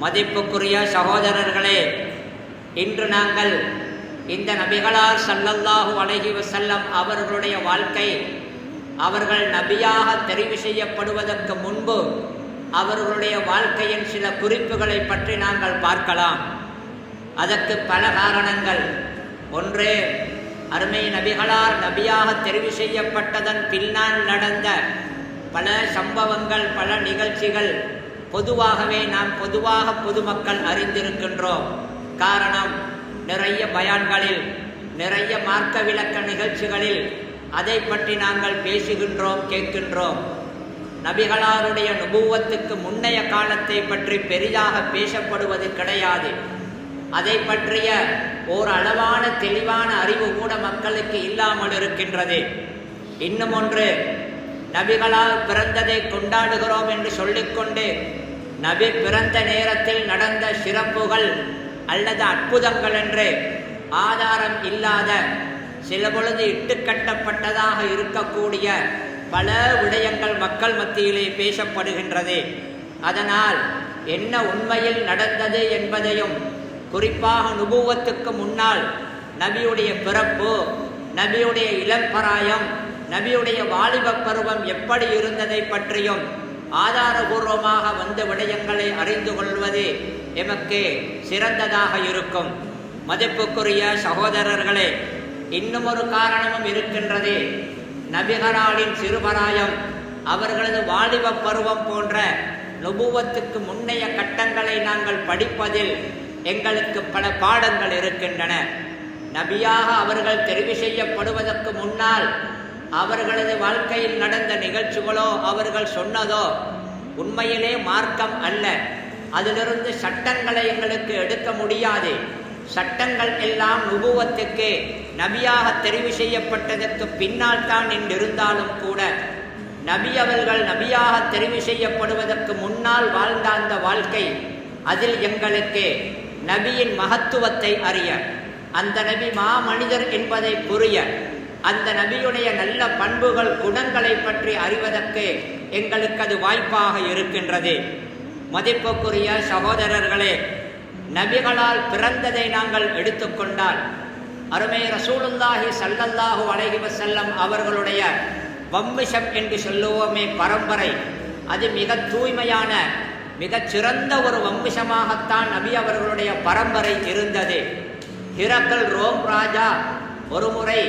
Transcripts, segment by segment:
மதிப்புக்குரிய சகோதரர்களே, இன்று நாங்கள் இந்த நபிகளார் ஸல்லல்லாஹு அலைஹி வஸல்லம் அவர்களுடைய வாழ்க்கை, அவர்கள் நபியாக தெரிவு செய்யப்படுவதற்கு முன்பு அவர்களுடைய வாழ்க்கையின் சில குறிப்புகளை பற்றி நாங்கள் பார்க்கலாம். அதற்கு பல காரணங்கள். ஒன்று, அருமை நபிகளார் நபியாக தெரிவு செய்யப்பட்டதன் பின்னால் நடந்த பல சம்பவங்கள், பல நிகழ்ச்சிகள் பொதுவாகவே நாம் பொதுமக்கள் அறிந்திருக்கின்றோம். காரணம், நிறைய பயான்களில், நிறைய மார்க்க விளக்க நிகழ்ச்சிகளில் அதை பற்றி நாங்கள் பேசுகின்றோம், கேட்கின்றோம். நபிகளாருடைய நுபுவத்துக்கு முன்னைய காலத்தை பற்றி பெரிதாக பேசப்படுவது கிடையாது. அதை பற்றிய ஓர் அளவான தெளிவான அறிவு கூட மக்களுக்கு இல்லாமல் இருக்கின்றது. இன்னும் ஒன்று, நபிகளால் பிறந்ததை கொண்டாடுகிறோம் என்று சொல்லிக்கொண்டு நபி பிறந்த நேரத்தில் நடந்த சிறப்புகள் அல்லது அற்புதங்கள் என்று ஆதாரம் இல்லாத, சில பொழுது இட்டுக்கட்டப்பட்டதாக இருக்கக்கூடிய பல விடயங்கள் மக்கள் மத்தியிலே பேசப்படுகின்றது. அதனால் என்ன உண்மையில் நடந்தது என்பதையும், குறிப்பாக நுபுவத்துக்கு முன்னால் நபியுடைய பிறப்பு, நபியுடைய இளம்பராயம், நபியுடைய வாலிப பருவம் எப்படி இருந்ததை பற்றியும் ஆதாரபூர்வமாக வந்த விடயங்களை அறிந்து கொள்வது எமக்கு சிறந்ததாக இருக்கும். மதிப்புக்குரிய சகோதரர்களே, இன்னும் ஒரு காரணமும் இருக்கின்றது. நபிகளாரின் சிறுபராயம், அவர்களது வாலிப பருவம் போன்ற நுபுவத்துக்கு முன்னைய கட்டங்களை நாங்கள் படிப்பதில் எங்களுக்கு பல பாடங்கள் இருக்கின்றன. நபியாக அவர்கள் தெரிவு செய்யப்படுவதற்கு முன்னால் அவர்களது வாழ்க்கையில் நடந்த நிகழ்ச்சிகளோ, அவர்கள் சொன்னதோ உண்மையிலே மார்க்கம் அல்ல. அதிலிருந்து சட்டங்களை எங்களுக்கு எடுக்க முடியாது. சட்டங்கள் எல்லாம் நுபுவத்துக்கு நபியாக தெரிவு செய்யப்பட்டதற்கு பின்னால் தான் என்றிருந்தாலும் கூட, நபி அவர்கள் நபியாக தெரிவு செய்யப்படுவதற்கு முன்னால் வாழ்ந்த அந்த வாழ்க்கை, அதில் எங்களுக்கு நபியின் மகத்துவத்தை அறிய, அந்த நபி மாமனிதர் என்பதை புரிய, அந்த நபியுடைய நல்ல பண்புகள், குணங்களை பற்றி அறிவதற்கு எங்களுக்கு அது வாய்ப்பாக இருக்கின்றது. மதிப்புக்குரிய சகோதரர்களே, நபிகளால் பிறந்ததை நாங்கள் எடுத்துக்கொண்டால், அருமை ரசூலுல்லாஹி ஸல்லல்லாஹு அலைஹி வஸல்லம் அவர்களுடைய வம்சம் என்று சொல்லுவோமே, பரம்பரை, அது மிக தூய்மையான, மிகச் சிறந்த ஒரு வம்சமாகத்தான் நபி அவர்களுடைய பரம்பரை இருந்தது. ஹிரக்கல் ரோம் ராஜா ஒரு முறை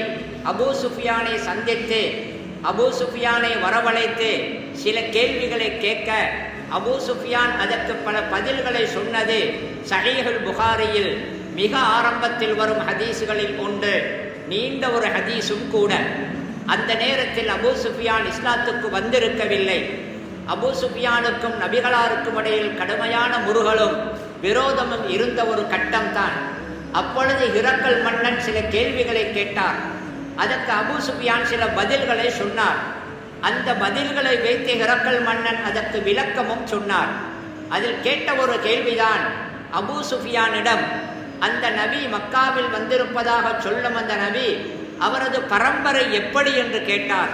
அபூ சுஃபியானை சந்தித்து, அபூ சுஃபியானை வரவழைத்து சில கேள்விகளை கேட்க, அபூ சுஃபியான் அதற்கு பல பதில்களை சொன்னது ஸஹீஹுல் புகாரியில் மிக ஆரம்பத்தில் வரும் ஹதீஸ்களில் ஒன்று, நீண்ட ஒரு ஹதீஸும் கூட. அந்த நேரத்தில் அபூ சுஃபியான் இஸ்லாத்துக்கு வந்திருக்கவில்லை. அபூ சுஃபியானுக்கும் நபிகளாருக்கும் இடையில் கடுமையான முறுகலும் விரோதமும் இருந்த ஒரு கட்டம்தான். அப்பொழுது ஹிரக்கல் மன்னன் சில கேள்விகளை கேட்டார். அதற்கு அபூ சுஃபியான் சில பதில்களை சொன்னார். அந்த பதில்களை வைத்து ஹிரக்கல் மன்னன் அதற்கு விளக்கமும் சொன்னார். அதில் கேட்ட ஒரு கேள்விதான், அபூ சுஃபியானிடம் அந்த நபி மக்காவில் வந்திருப்பதாக சொல்லும் அந்த நபி, அவரது பரம்பரை எப்படி என்று கேட்டார்.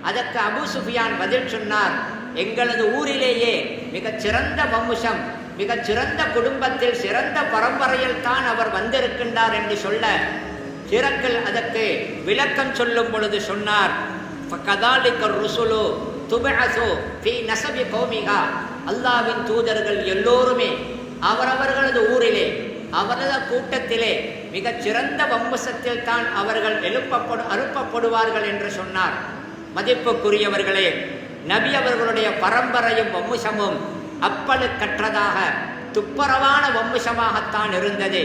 அதற்கு அபூ சுஃபியான் பதில் சொன்னார், எங்களது ஊரிலேயே மிகச் சிறந்த வம்சம், மிகச் சிறந்த குடும்பத்தில், சிறந்த பரம்பரையில் தான் அவர் வந்திருக்கின்றார் என்று சொல்ல, ஹிரக்கல் அதற்கு விளக்கம் சொல்லும் பொழுது சொன்னார், ஃபகதாலிக ருசுலு துபஅஸு ஃபீ நஸபி கௌமிஹா, அல்லாஹ்வின் தூதர்கள் எல்லோருமே அவரவர்களது ஊரிலே, அவரது கூட்டத்திலே மிகச் சிறந்த வம்சத்தில் தான் அவர்கள் அனுப்பப்படுவார்கள் என்று சொன்னார். மதிப்புக்குரியவர்களே, நபி அவர்களுடைய பரம்பரையும் வம்சமும் அப்பழுக்கற்றதாக, துப்பரவான வம்சமாகத்தான் இருந்தது.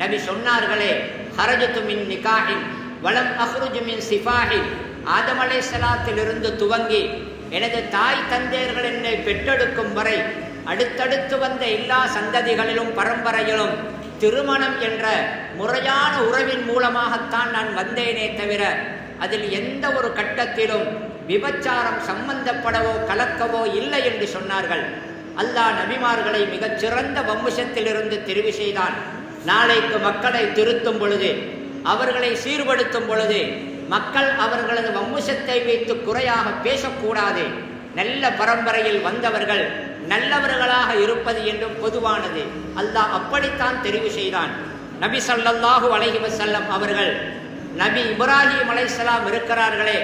நபி சொன்னார்களே, ஹரஜத்து மின் நிகாஹின் வலம் அஹ்ருஜு மின் சிஃபாஹின், ஆதம் அலைஹிஸ்ஸலாத்திலிருந்து துவங்கி எனது தாய் தந்தையர்கள் என்னை பெற்றெடுக்கும் வரை அடுத்தடுத்து வந்த எல்லா சந்ததிகளிலும் பரம்பரையிலும் திருமணம் என்ற முறையான உறவின் மூலமாகத்தான் நான் வந்தேனே தவிர, அதில் எந்த ஒரு கட்டத்திலும் விபச்சாரம் சம்பந்தப்படவோ கலக்கவோ இல்லை என்று சொன்னார்கள். அல்லாஹ் நபிமார்களை மிகச் சிறந்த வம்சத்திலிருந்து தெரிவு செய்தான். நாளைக்கு மக்களை திருத்தும் பொழுது, அவர்களை சீர்படுத்தும் பொழுது, மக்கள் அவர்களது வம்சத்தை வைத்து குறையாக பேசக்கூடாது. நல்ல பரம்பரையில் வந்தவர்கள், நல்லவர்களாக இருப்பது என்றும் பொதுவானது. அல்லாஹ் அப்படித்தான் தெரிவு செய்தான். நபி ஸல்லல்லாஹு அலைஹி வஸல்லம் அவர்கள் நபி இப்ராஹிம் அலைஹிஸ்ஸலாம் இருக்கிறார்களே,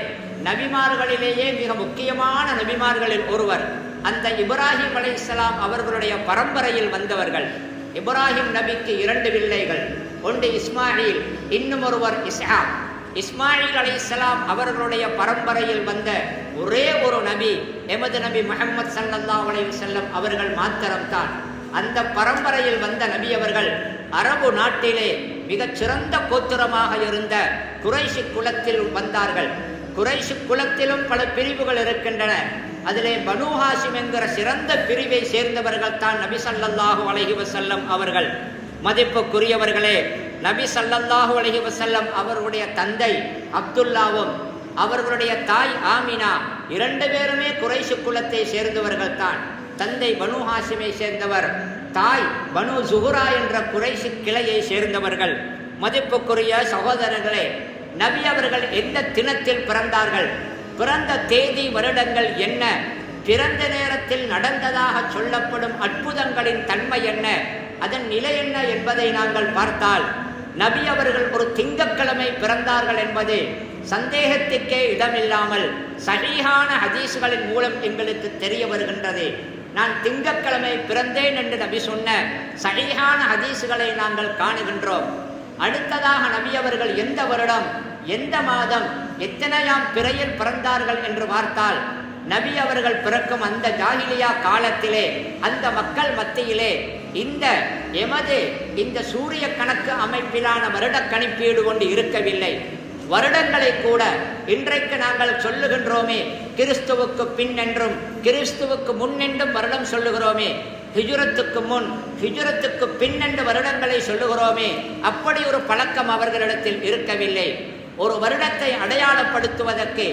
நபிமார்களிலேயே மிக முக்கியமான நபிமார்களில் ஒருவர். அந்த இப்ராஹிம் அலைஹிஸ்ஸலாம் அவர்களுடைய பரம்பரையில் வந்தவர்கள். இப்ராஹிம் நபிக்கு 2 பிள்ளைகள், ஒன்று இஸ்மாயில், இன்னும் ஒருவர் இஸ்ஹாக். இஸ்மாயில் அலைஹிஸ்ஸலாம் அவர்களுடைய பரம்பரையில் வந்த ஒரே ஒரு நபி எமது நபி முஹம்மது ஸல்லல்லாஹு அலைஹி வஸல்லம் அவர்கள் மாத்திரம்தான். அந்த பரம்பரையில் வந்த நபி அவர்கள் அரபு நாட்டிலே மிகச் சிறந்த கோத்திரமாக இருந்த குறைஷி குலத்தில் வந்தார்கள். குறைஷி குலத்திலும் பல பிரிவுகள் இருக்கின்றன. அதிலே பனூ ஹாஷிம் என்கிற சிறந்த பிரிவை சேர்ந்தவர்கள் தான் நபி ஸல்லல்லாஹு அலைஹி வஸல்லம் அவர்கள். மதிப்புக்குரியவர்களே, நபி ஸல்லல்லாஹு அலைஹி வஸல்லம் அவர்களுடைய தந்தை அப்துல்லாவும் அவர்களுடைய தாய் ஆமினா 2 பேருமே குறைஷி குலத்தை சேர்ந்தவர்கள் தான். தந்தை பனூ ஹாஷிமை சேர்ந்தவர், தாய் பனு ஜுஹுரா என்ற குறைஷி கிளையை சேர்ந்தவர்கள். மதிப்புக்குரிய சகோதரர்களே, நபி அவர்கள் எந்த தினத்தில் பிறந்தார்கள், பிறந்த தேதி வருடங்கள் என்ன, பிறந்த நேரத்தில் நடந்ததாக சொல்லப்படும் அற்புதங்களின் தன்மை என்ன, அதன் நிலை என்ன என்பதை நாங்கள் பார்த்தால், நபி அவர்கள் ஒரு திங்கட்கிழமை பிறந்தார்கள் என்பது சந்தேகத்திற்கே இடமில்லாமல் சஹீஹான ஹதீஸ்களின் மூலம் எங்களுக்கு தெரிய வருகின்றது. நான் திங்கட்கிழமை பிறந்தேன் என்று நபி சொன்ன சஹீஹான ஹதீஸ்களை நாங்கள் காணுகின்றோம். அடுத்ததாக நபி அவர்கள் எந்த வருடம், எந்த மாதம், எத்தனையாம் பிறையில் பிறந்தார்கள் என்று பார்த்தால், நபி அவர்கள் பிறக்கும் அந்த ஜாஹிலியா காலத்திலே அந்த மக்கள் மத்தியிலே இந்த சூரிய கணக்கு அமைப்பிலான வருட கணிப்பீடு கொண்டு இருக்கவில்லை. வருடங்களை கூட இன்றைக்கு நாங்கள் சொல்லுகின்றோமே, கிறிஸ்துவுக்கு பின் என்றும் கிறிஸ்துவுக்கு முன் என்றும் வருடம் சொல்லுகிறோமே, ஹிஜ்ரத்துக்கு முன் ஹிஜ்ரத்துக்கு பின் என்று வருடங்களை சொல்லுகிறோமே, அப்படி ஒரு பழக்கம் அவர்களிடத்தில் இருக்கவில்லை. ஒரு வருடத்தை அடையாளப்படுத்துவதற்கு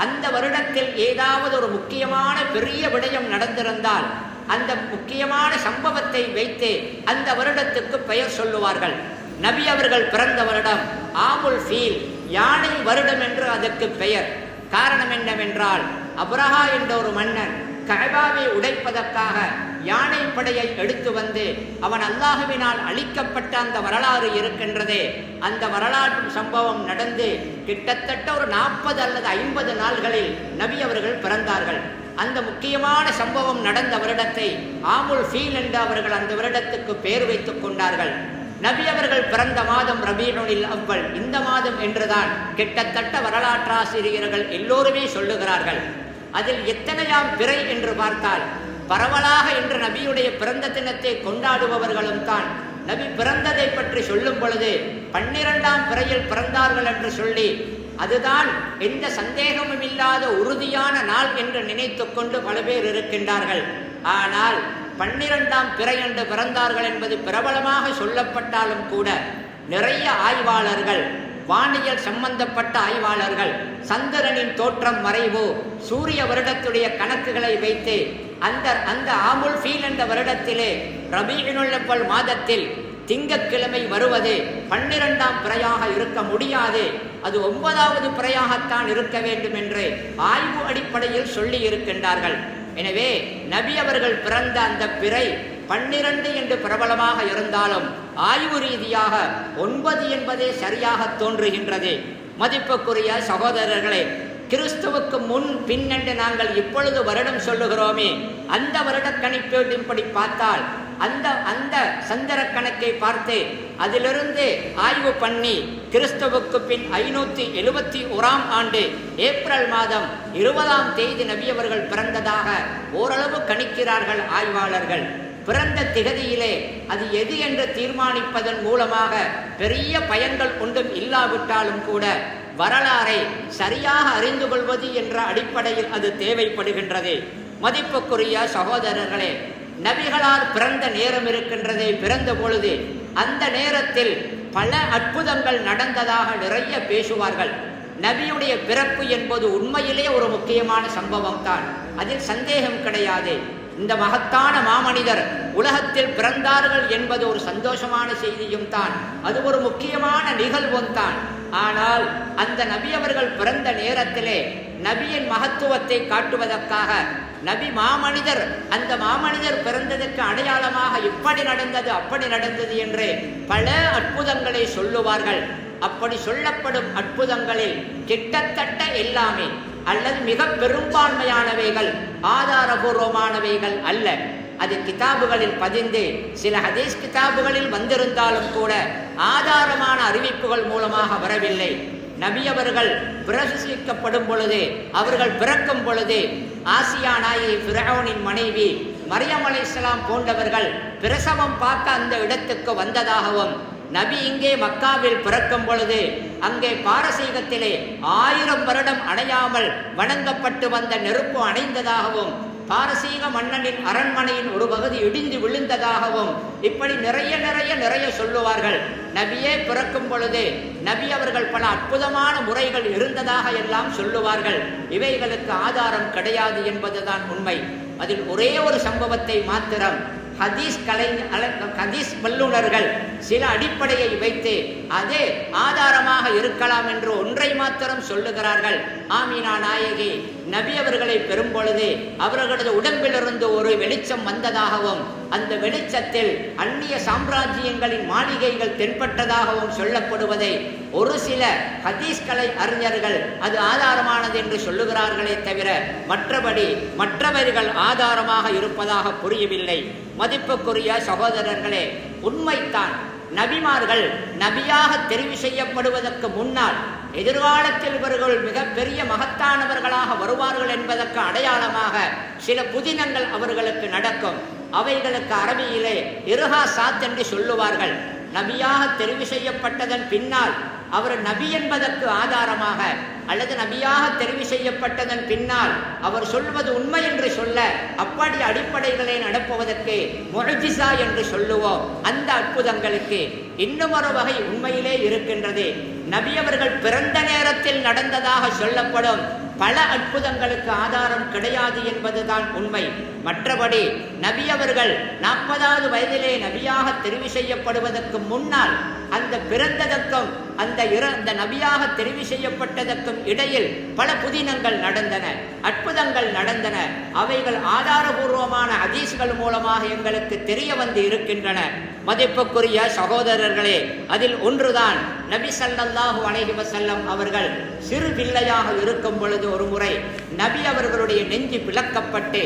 அந்த வருடத்தில் ஏதாவது ஒரு முக்கியமான பெரிய விடயம் நடந்திருந்தால் அந்த முக்கியமான சம்பவத்தை வைத்து அந்த வருடத்துக்கு பெயர் சொல்லுவார்கள். நபி அவர்கள் பிறந்த வருடம் ஆமுல் ஃபீல், யானை வருடம் என்று அதற்கு பெயர். காரணம் என்னவென்றால், அப்ரஹா என்ற ஒரு மன்னன் கஅபாவை உடைப்பதற்காக யானை படையை எடுத்து வந்து அவன் அல்லாஹுவினால் அழிக்கப்பட்ட அந்த வரலாறு இருக்கின்றதே, அந்த வரலாற்று சம்பவம் நடந்து கிட்டத்தட்ட ஒரு 40 அல்லது 50 நாள்களில் நபி அவர்கள் பிறந்தார்கள். அந்த முக்கியமான சம்பவம் நடந்த வருடத்தை ஆமுல் ஃபீல் என்று அவர்கள் அந்த வருடத்துக்கு பெயர் வைத்துக் கொண்டார்கள். நபி அவர்கள் பிறந்த மாதம் ரபீஉல் அவ்வல், இந்த மாதம் என்றுதான் கிட்டத்தட்ட வரலாற்றாசிரியர்கள் எல்லோருமே சொல்லுகிறார்கள். அதில் எத்தனையாம் பிறை என்று பார்த்தால், பரவலாக இன்று நபியுடைய பிறந்த தினத்தை கொண்டாடுபவர்களும் தான் நபி பிறந்ததை பற்றி சொல்லும் பொழுது 12ஆம் பிறையில் பிறந்தார்கள் என்று சொல்லி, அதுதான் எந்த சந்தேகமும் இல்லாத உறுதியான நாள் என்று நினைத்து கொண்டு பல பேர் இருக்கின்றார்கள். ஆனால் 12ஆம் பிறை என்று பிறந்தார்கள் என்பது பிரபலமாக சொல்லப்பட்டாலும் கூட நிறைய ஆய்வாளர்கள், வானியல் சம்பந்தப்பட்ட ஆய்வாளர்கள், சந்திரனின் தோற்றம் மறைவு, சூரிய வருடத்துடைய கணக்குகளை வைத்து அந்த ஆமுல் ஃபீல் என்ற வருடத்திலே ரபீஉல் அவ்வல் மாதத்தில் திங்கட்கிழமை வருவது 12ஆம் பிறையாக இருக்க முடியாது, அது 9வது பிறையாகத்தான் இருக்க வேண்டும் என்று ஆய்வு அடிப்படையில் சொல்லி இருக்கின்றார்கள். எனவே நபி அவர்கள் பிறந்த அந்த பிறை 12 என்று பிரபலமாக இருந்தாலும் ஆய்வு ரீதியாக 9 என்பதே சரியாக தோன்றுகின்றது. மதிப்புக்குரிய சகோதரர்களே, கிறிஸ்துவுக்கு முன் பின் என்று நாங்கள் இப்பொழுது வருடம் சொல்லுகிறோமே, அந்த வருட கணிப்பீட்டின்படி பார்த்தால் அந்த சந்திர கணக்கை பார்த்து அதிலிருந்து ஆய்வு பண்ணி கிறிஸ்துவுக்கு பின் 571ஆம் ஆண்டு ஏப்ரல் மாதம் 20ஆம் தேதி நபி அவர்கள் பிறந்ததாக ஓரளவு கணிக்கிறார்கள் ஆய்வாளர்கள். பிறந்த திகதியிலே அது எது என்று தீர்மானிப்பதன் மூலமாக பெரிய பயன்கள் ஒன்றும் இல்லாவிட்டாலும் கூட வரலாறை சரியாக அறிந்து கொள்வது என்ற அடிப்படையில் அது தேவைப்படுகின்றது. மதிப்புக்குரிய சகோதரர்களே, நபிகளால் பிறந்த நேரம் இருக்கின்றதே, பிறந்த பொழுது அந்த நேரத்தில் பல அற்புதங்கள் நடந்ததாக நிறைய பேசுவார்கள். நபியுடைய பிறப்பு என்பது உண்மையிலே ஒரு முக்கியமான சம்பவம் தான், அதில் சந்தேகம் கிடையாது. இந்த மகத்தான மாமனிதர் உலகத்தில் பிறந்தார்கள் என்பது ஒரு சந்தோஷமான செய்தியும் தான், அது ஒரு முக்கியமான நிகழ்வும் தான். ஆனால் அந்த நபி அவர்கள் பிறந்த நேரத்திலே நபியின் மகத்துவத்தை காட்டுவதற்காக நபி மாமனிதர், அந்த மாமனிதர் பிறந்ததற்கு அடையாளமாக இப்படி நடந்தது அப்படி நடந்தது என்று பல அற்புதங்களை சொல்லுவார்கள். அப்படி சொல்லப்படும் அற்புதங்களில் கிட்டத்தட்ட எல்லாமே அல்லது மிக பெரும்பான்மையானவைகள் ஆதாரபூர்வமானவைகள் அல்ல. அது கிதாபுகளில் பதிந்து சில ஹதீஸ் கிதாபுகளில் வந்திருந்தாலும் கூட ஆதாரமான அறிவிப்புகள் மூலமாக வரவில்லை. நபி அவர்கள் பிரசவிக்கப்படும் பொழுது, அவர்கள் பிறக்கும் பொழுது ஆசியா நாயகி ஃபிரௌனின் மனைவி மரியம் அலைஹிஸ்ஸலாம் போன்றவர்கள் பிரசவம் பார்க்க அந்த இடத்துக்கு வந்ததாகவும், நபி இங்கே மக்காவில் பிறக்கும் பொழுது அங்கே பாரசீகத்திலே 1000 வருடம் அணையாமல் வணங்கப்பட்டு வந்த நெருப்பு அணைந்ததாகவும், பாரசீக மன்னனின் அரண்மனையின் ஒரு பகுதி இடிந்து விழுந்ததாகவும் இப்படி நிறைய சொல்லுவார்கள். நபியே பிறக்கும் பொழுது நபி அவர்கள் பல அற்புதமான முறைகள் இருந்ததாக எல்லாம் சொல்லுவார்கள். இவைகளுக்கு ஆதாரம் கிடையாது என்பதுதான் உண்மை. அதில் ஒரே ஒரு சம்பவத்தை மாத்திரம் ஹதீஸ் வல்லுநர்கள் சில அடிப்படையை வைத்து அதே ஆதாரமாக இருக்கலாம் என்று ஒன்றை மாத்திரம் சொல்லுகிறார்கள். ஆமீனா நாயகி நபி அவர்களை பெறும் பொழுது அவர்களது உடம்பிலிருந்து ஒரு வெளிச்சம் வந்ததாகவும், அந்த வெளிச்சத்தில் அந்நிய சாம்ராஜ்யங்களின் மாளிகைகள் தென்பட்டதாகவும் சொல்லப்படுவதை ஒரு சில ஹதீஸ் கலை அறிஞர்கள் அது ஆதாரமானது என்று சொல்லுகிறார்களே தவிர மற்றவர்கள் ஆதாரமாக இருப்பதாக புரியவில்லை. மதிப்புக்குரிய சகோதரர்களே, உண்மைத்தான். நபிமார்கள் நபியாக தெரிவு செய்யப்படுவதற்கு முன்னால் எதிர்காலத்தில் இவர்கள் மிகப்பெரிய மகத்தானவர்களாக வருவார்கள் என்பதற்கு அடையாளமாக சில புதினங்கள் அவர்களுக்கு நடக்கும். அவைகளுக்கு அரபியிலே இர்ஹாசாத் என்று சொல்லுவார்கள். நபியாக தெரிவு செய்யப்பட்டதன் பின்னால் அவர் நபி என்பதற்கு ஆதாரமாக அல்லது நபியாக தெரிவு செய்யப்பட்டதன் பின்னால் அவர் சொல்வது உண்மை என்று சொல்ல அப்படி அடிப்படைகளை நடப்புவதற்கு முஅஜிஸா என்று சொல்லுவோம். அந்த அற்புதங்களுக்கு இன்னும் ஒரு வகை உண்மையிலே இருக்கின்றது. நபி அவர்கள் பிறந்த நேரத்தில் நடந்ததாக சொல்லப்படும் பல அற்புதங்களுக்கு ஆதாரம் கிடையாது என்பதுதான் உண்மை. மற்றபடி நபி அவர்கள் 40வது வயதிலே நபியாக தெரிவு செய்யப்படுவதற்கு முன்னால் அந்த பிறந்ததற்கும் அந்த நபியாக தெரிவு செய்யப்பட்டதற்கும் இடையில் பல புதினங்கள் நடந்தன, அற்புதங்கள் நடந்தன. அவைகள் ஆதாரபூர்வமான ஹதீஸ்கள் மூலமாக எங்களுக்கு தெரிய வந்து இருக்கின்றன. மதிப்புக்குரிய சகோதரர்களே, அதில் ஒன்றுதான் நபி ஸல்லல்லாஹு அலைஹி வஸல்லம் அவர்கள் சிறு பிள்ளையாக இருக்கும் பொழுது ஒரு முறை நபி அவர்களுடைய நெஞ்சு பிளக்கப்பட்டு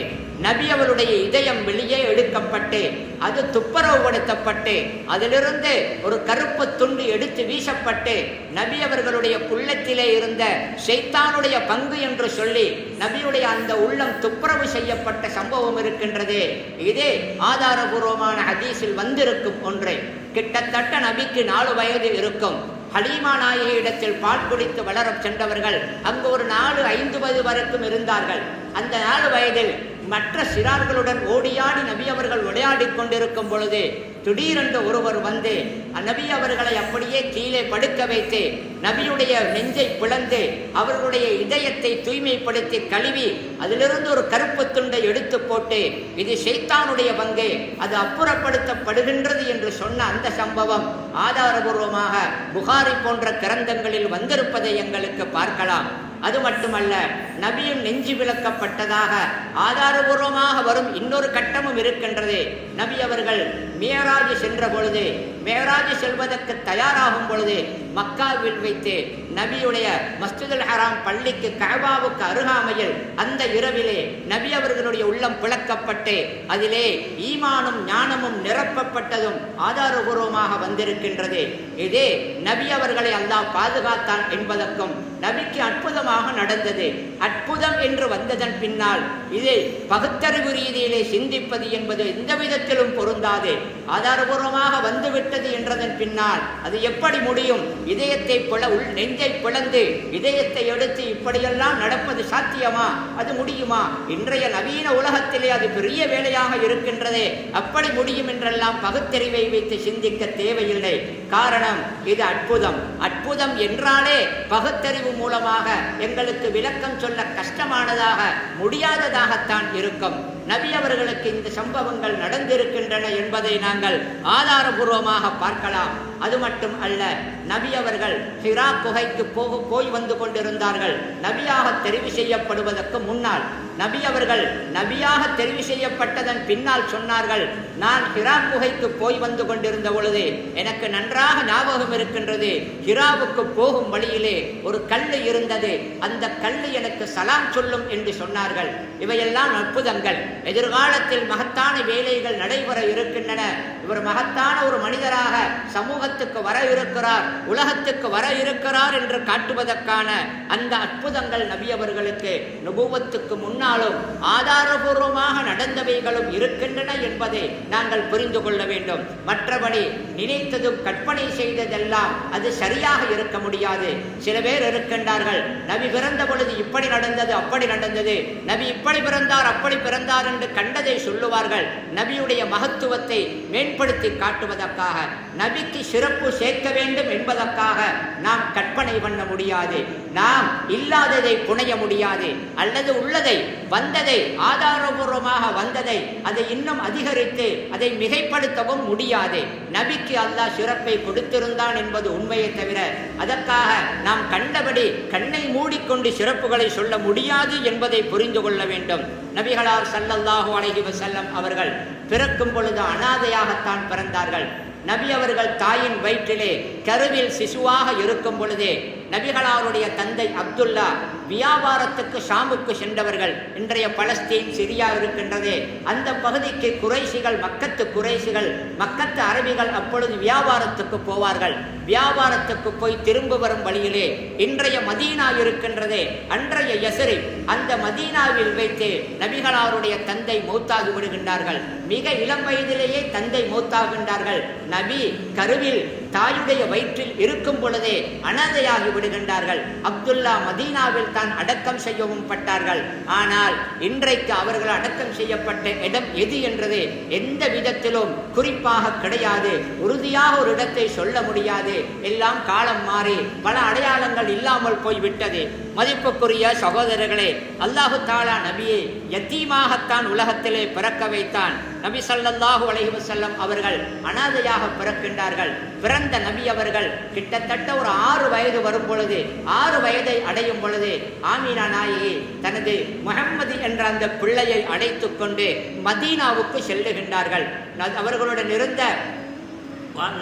நபி அவருடைய இதயம் வெளியே எடுக்கப்பட்டு அது துப்புரவுபடுத்தப்பட்டு அதிலிருந்து ஒரு கருப்பு துண்டு எடுத்து வீசப்பட்டு நபி அவர்களுடைய உள்ளத்திலே இருந்த ஷைத்தானுடைய பங்கு என்று சொல்லி நபியுடைய அந்த உள்ளம் துப்புரவு செய்யப்பட்ட சம்பவம் இருக்கின்றது. இதே ஆதாரபூர்வமான ஹதீஸில் வந்திருக்கும் ஒன்றை. கிட்டத்தட்ட நபிக்கு 4 வயது இருக்கும். ஹலீமா நாயகி இடத்தில் பால் குடித்து வளரச் சென்றவர்கள் அங்கு ஒரு 4-5 வரைக்கும் இருந்தார்கள். அந்த 4 வயதில் மற்ற சிறார்களுடன் ஓடியாடி நபி அவர்கள் விளையாடி கொண்டிருக்கும் பொழுது திடீரென்று ஒருவர் வந்து நபி அவர்களை அப்படியே கீழே படுக்க வைத்து நபியுடைய நெஞ்சை பிளந்து அவர்களுடைய இதயத்தை தூய்மைப்படுத்தி கழுவி அதிலிருந்து ஒரு கருப்பு துண்டை எடுத்து போட்டு இது ஷைத்தானுடைய பங்கு, அது அப்புறப்படுத்தப்படுகின்றது என்று சொன்ன அந்த சம்பவம் ஆதாரபூர்வமாக புகாரி போன்ற கிரந்தங்களில் வந்திருப்பதை எங்களுக்கு பார்க்கலாம். அது மட்டுமல்ல, நபியும் நெஞ்சு விளக்கப்பட்டதாக ஆதாரபூர்வமாக வரும் இன்னொரு கட்டமும் இருக்கின்றது. நபி அவர்கள் மியராஜ் சென்ற பொழுது, மியராஜ் செல்வதற்கு தயாராகும் பொழுது மக்காவில் வைத்து நபியுடைய மஸ்ஜிதுல் ஹராம் பள்ளிக்கு கஅபாவுக்கு அருகாமையில் அந்த இரவிலே நபி அவர்களுடைய உள்ளம் பிளக்கப்பட்டு அதிலே ஈமானும் ஞானமும் நிரப்பப்பட்டதும் ஆதாரபூர்வமாக வந்திருக்கின்றது. இதே நபி அவர்களை அல்லாஹ் பாதுகாத்தான் என்பதற்கும் நபிக்கு அற்புதமாக நடந்தது. அற்புதம் என்று வந்ததன் பின்னால் இதை பகுத்தறிவு ரீதியிலே சிந்திப்பது என்பது எந்த விதத்திலும் பொருந்தாது. ஆதாரபூர்வமாக வந்துவிட்டது என்றதன் பின்னால் அது எப்படி முடியும்? இதயத்தை நெஞ்சை பிளந்து இதயத்தை எடுத்து இப்படியெல்லாம் நடப்பது சாத்தியமா? அது முடியுமா? இன்றைய நவீன உலகத்திலே அது பெரிய வேலையாக இருக்கின்றதே. அப்படி முடியும் என்றெல்லாம் பகுத்தறிவை வைத்து சிந்திக்க தேவையில்லை. காரணம், இது அற்புதம். அற்புதம் என்றாலே பகுத்தறிவு மூலமாக எங்களுக்கு விளக்கம் சொல்ல கஷ்டமானதாக முடியாததாகத்தான் இருக்கும். நபி அவர்களுக்கு இந்த சம்பவங்கள் நடந்திருக்கின்றன என்பதை நாங்கள் ஆதாரபூர்வமாக பார்க்கலாம். அது மட்டும் அல்ல, நபி அவர்கள் ஹிரா குகைக்கு போய் வந்து கொண்டிருந்தார்கள். நபியாக தெரிவு செய்யப்படுவதற்கு முன்னால் நபி அவர்கள் நபியாக தெரிவு செய்யப்பட்டதன் பின்னால் சொன்னார்கள், நான் ஹிரா குகைக்கு போய் வந்து கொண்டிருந்த பொழுது எனக்கு நன்றாக ஞாபகம் இருக்கின்றது, ஹிராவுக்கு போகும் வழியிலே ஒரு கல் இருந்தது, அந்த கல் எனக்கு சலாம் சொல்லும் என்று சொன்னார்கள். இவையெல்லாம் அற்புதங்கள். எதிர்காலத்தில் மகத்தான வேலைகள் நடைபெற இருக்கின்றன. இவர் மகத்தான ஒரு மனிதராக சமூகத்துக்கு வர இருக்கிறார், உலகத்துக்கு வர இருக்கிறார் என்று காட்டுவதற்கான அந்த அற்புதங்கள் நபி அவர்களுக்கு நுபுவத்துக்கு முன்னாலும் ஆதாரபூர்வமாக நடந்தவைகளும் இருக்கின்றன என்பதை நாங்கள் புரிந்து கொள்ள வேண்டும். மற்றபடி நினைத்ததும் கற்பனை செய்ததெல்லாம் அது சரியாக இருக்க முடியாது. சில பேர் இருக்கின்றார்கள், நபி பிறந்த பொழுது இப்படி நடந்தது, அப்படி நடந்தது, நபி இப்படி பிறந்தார், அப்படி பிறந்தார் என்று கண்டதை சொல்லுவார்கள். நபியுடைய மகத்துவத்தை மேம்படுத்தி காட்டுவதற்காக, நபிக்கு சிறப்பு சேர்க்க வேண்டும் என்பதற்காக நாம் கற்பனை பண்ண முடியாது. நாம் இல்லாததை புனைய முடியாது, அல்லது உள்ளதை வந்ததை ஆதாரபூர்வமாக வந்ததை அதை இன்னும் அதிகரித்து அதை மிகைப்படுத்தவும் முடியாது. நபிக்கு அல்லாஹ் சிறப்பை கொடுத்திருந்தான் என்பது உண்மையை தவிர அதற்காக நாம் கண்டபடி கண்ணை மூடிக்கொண்டு சிறப்புகளை சொல்ல முடியாது என்பதை புரிந்து கொள்ள வேண்டும். நபிகளார் ஸல்லல்லாஹு அலைஹி வஸல்லம் அவர்கள் பிறக்கும் பொழுது அனாதையாகத்தான் பிறந்தார்கள். நபி அவர்கள் தாயின் வயிற்றிலே கருவில் சிசுவாக இருக்கும் பொழுதே நபிகளாருடைய தந்தை அப்துல்லா வியாபாரத்துக்கு ஷாமுக்கு சென்றவர்கள். இன்றைய பலஸ்தீன், சிரியா இருக்கின்றதே, அந்த பகுதிக்கு குறைஷிகள், மக்கத்து குறைஷிகள், மக்கத்து அரபிகள் அப்பொழுது வியாபாரத்துக்கு போவார்கள். வியாபாரத்துக்கு போய் திரும்ப வரும் வழியிலே இன்றைய மதீனா இருக்கின்றதே, அன்றைய யஸ்ரிப், அந்த மதீனாவில் வைத்து நபிகளாருடைய தந்தை மௌத்தாகி விடுகின்றார்கள். மிக இளம் வயதிலேயே தந்தை மௌத்தாகின்றார்கள். நபி கருவில் தாயுடைய வயிற்றில் இருக்கும் பொழுதே அனாதையாகி விடுகின்றார்கள். அப்துல்லா மதீனாவில் தான் அடக்கம் செய்யவும் பட்டார்கள். ஆனால் இன்றைக்கு அவர்கள் அடக்கம் செய்யப்பட்ட இடம் எது என்றது எந்த விதத்திலும் குறிப்பாக கிடையாது. உறுதியாக ஒரு இடத்தை சொல்ல முடியாது. எல்லாம் காலம் மாறி பல அடையாளங்கள் இல்லாமல் போய்விட்டது. மதிப்புக்குரிய சகோதரர்களே, அல்லாஹு தாலா நபியை யத்தீமாகத்தான் உலகத்திலே பிறக்க வைத்தான். நபி ஸல்லல்லாஹு அலைஹி வஸல்லம் அவர்கள் அனாதையாக பிறக்கின்றார்கள். பிறந்த நபி அவர்கள் கிட்டத்தட்ட ஒரு 6 வயது வரும் பொழுது, 6 வயதை அடையும் பொழுது ஆமீனா நாயகி தனது முஹம்மது என்ற அந்த பிள்ளையை அழைத்துக் கொண்டு மதீனாவுக்கு செல்லுகின்றார்கள். அவர்களுடன் இருந்த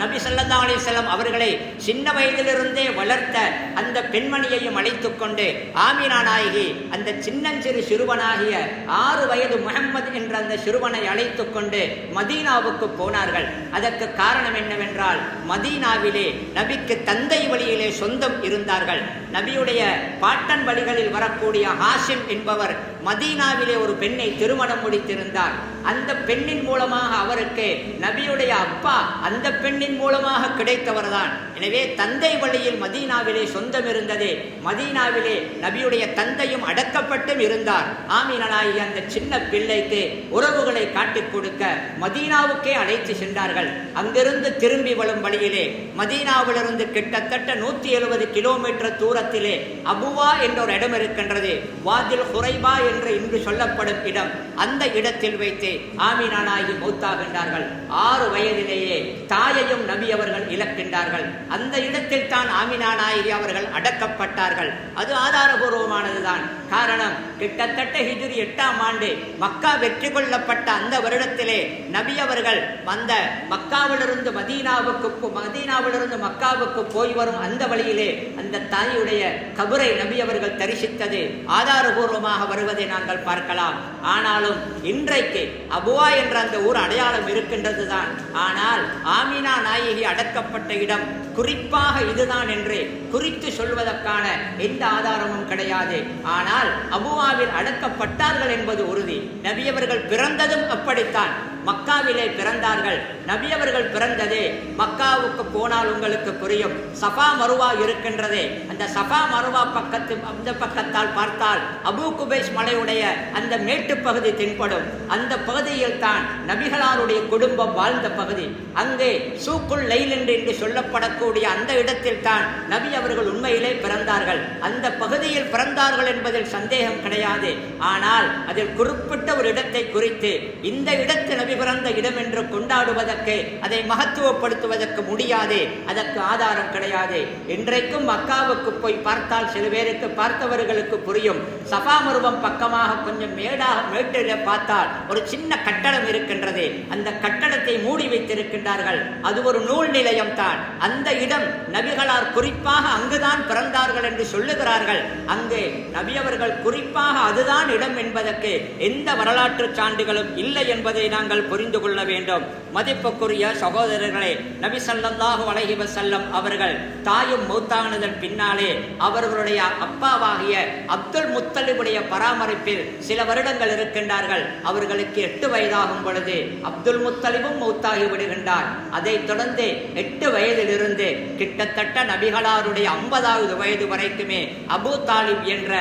நபி ஸல்லல்லாஹு அலைஹி வஸல்லம் அவர்களை சின்ன வயதிலிருந்தே வளர்த்த அந்த பெண்மணியையும் அழைத்துக் கொண்டு ஆமீனா நாயகி அந்த சின்னஞ்சிறு சிறுவனாகிய 6 வயது முஹம்மது என்ற அந்த சிறுவனை அழைத்துக் கொண்டு மதீனாவுக்கு போனார்கள். அதற்கு காரணம் என்னவென்றால், மதீனாவிலே நபிக்கு தந்தை வழியிலே சொந்தம் இருந்தார்கள். நபியுடைய பாட்டன் வழிகளில் வரக்கூடிய ஹாஷிம் என்பவர் மதீனாவிலே ஒரு பெண்ணை திருமணம் முடித்திருந்தார். அந்த பெண்ணின் மூலமாக அவருக்கு நபியுடைய அப்பா அந்த பெண்ணின் மூலமாக கிடைத்தவர்தான். எனவே தந்தை வழியில் மதீனாவிலே சொந்தம் இருந்தது. மதீனாவிலே நபியுடைய தந்தையும் அடக்கப்பட்டும் இருந்தார். ஆமீனா நாயகி அந்த சின்ன பிள்ளைக்கு உறவுகளை காட்டிக் கொடுக்க மதீனாவுக்கே அழைத்து சென்றார்கள். அங்கிருந்து திரும்பி வரும் வழியிலே மதீனாவிலிருந்து கிட்டத்தட்ட 170 கிலோமீட்டர் தூரத்திலே அபுவா என்ற ஒரு இடம் இருக்கின்றது. வாதில் ஹுரைபா என்று இன்று சொல்லப்படும் இடம். அந்த இடத்தில் வைத்து ஆமீனா நாயகி மௌத்தாகின்றார்கள். 6 வயதிலேயே தாயையும் நபி அவர்கள் இழக்கின்றார்கள். அந்த இடத்தில் தான் ஆமீனா நாயகி அவர்கள் அடக்கப்பட்டார்கள். அது ஆதாரபூர்வமானதுதான். காரணம், கிட்டத்தட்ட ஹிஜ்ரி 8ஆம் ஆண்டு மக்கா வெற்றி கொள்ளப்பட்ட அந்த வருடத்திலே நபி அவர்கள் வந்த மக்காவிலிருந்து மதீனாவிலிருந்து மக்காவுக்கு போய் வரும் அந்த வழியிலே அந்த தாயுடைய கபரை நபி அவர்கள் தரிசித்தது ஆதாரபூர்வமாக வருவதை நாங்கள் பார்க்கலாம். ஆனாலும் இன்றைக்கு அபுவா என்ற அந்த ஊர் அடையாளம் இருக்கின்றது தான். ஆனால் ஆமீனா நாயகி அடக்கப்பட்ட இடம் குறிப்பாக இதுதான் என்று குறித்து சொல்வதற்கான எந்த ஆதாரமும் கிடையாது. ஆனால் அபுவாவில் அடக்கப்பட்டார்கள் என்பது உறுதி. நபி அவர்கள் பிறந்ததும் அப்படித்தான். மக்காவிலே பிறந்தார்கள். நபி அவர்கள் பிறந்ததே மக்காவுக்கு போனால் உங்களுக்கு புரியும். சஃபா மருவா இருக்கின்றதே, அந்த சஃபா மருவா அந்த பக்கத்தால் பார்த்தால் அபூ குபைஸ் மலையுடைய அந்த மேட்டு பகுதி தென்படும். அந்த பகுதியில் தான் நபிகளாருடைய குடும்பம் வாழ்ந்த பகுதி. அங்கே சூக்குல் லைல் என்று சொல்லப்படக்கூடிய அந்த இடத்தில் தான் நபி அவர்கள் உண்மையிலே பிறந்தார்கள். அந்த பகுதியில் பிறந்தார்கள் என்பதில் சந்தேகம் கிடையாது. ஆனால் அதில் குறிப்பிட்ட ஒரு இடத்தை குறித்து இந்த இடத்து நபி பிறந்த இடம் என்று கொண்டாடுவதற்கு பாடுவதற்கு, அதை மகத்துவப்படுத்துவதற்கு முடியாது. அதற்கு ஆதாரம் கிடையாது. இன்றைக்கும் மக்காவுக்கு போய் பார்த்தால் சில பேருக்கு, பார்த்தவர்களுக்கு புரியும். சஃபா மருவம் பக்கமாக கொஞ்சம் மேட்டில பார்த்தால் ஒரு சின்ன கட்டடம் இருக்கின்றது. அந்த கட்டடத்தை மூடி வைத்திருக்கின்றார்கள். அது ஒரு நூல் நிலையம் தான். அந்த இடம் நபிகளார் குறிப்பாக அங்குதான் பிறந்தார்கள் என்று சொல்லுகிறார்கள். அங்கு நபி அவர்கள் குறிப்பாக அதுதான் இடம் என்பதற்கு எந்த வரலாற்று சான்றுகளும் இல்லை என்பதை நாங்கள் புரிந்து கொள்ள வேண்டும். மதிப்புக்குரிய சகோதரர்களே, நபி ஸல்லல்லாஹு அலைஹி வஸல்லம் அவர்கள் தாயும் மௌத்தானதன் பின்னாலே அவர்களுடைய அப்பாவாகிய அப்துல் முத்தலிபுடைய பராமரிப்பில் சில வருடங்கள் இருக்கின்றார்கள். அவர்களுக்கு 8 வயதாகும் பொழுது அப்துல் முத்தலிபும் மௌத்தாகி விடுகின்றார். அதைத் தொடர்ந்து 8 வயதிலிருந்து கிட்டத்தட்ட நபிகளாருடைய 50வது வயது வரைக்குமே அபூ தாலிப் என்ற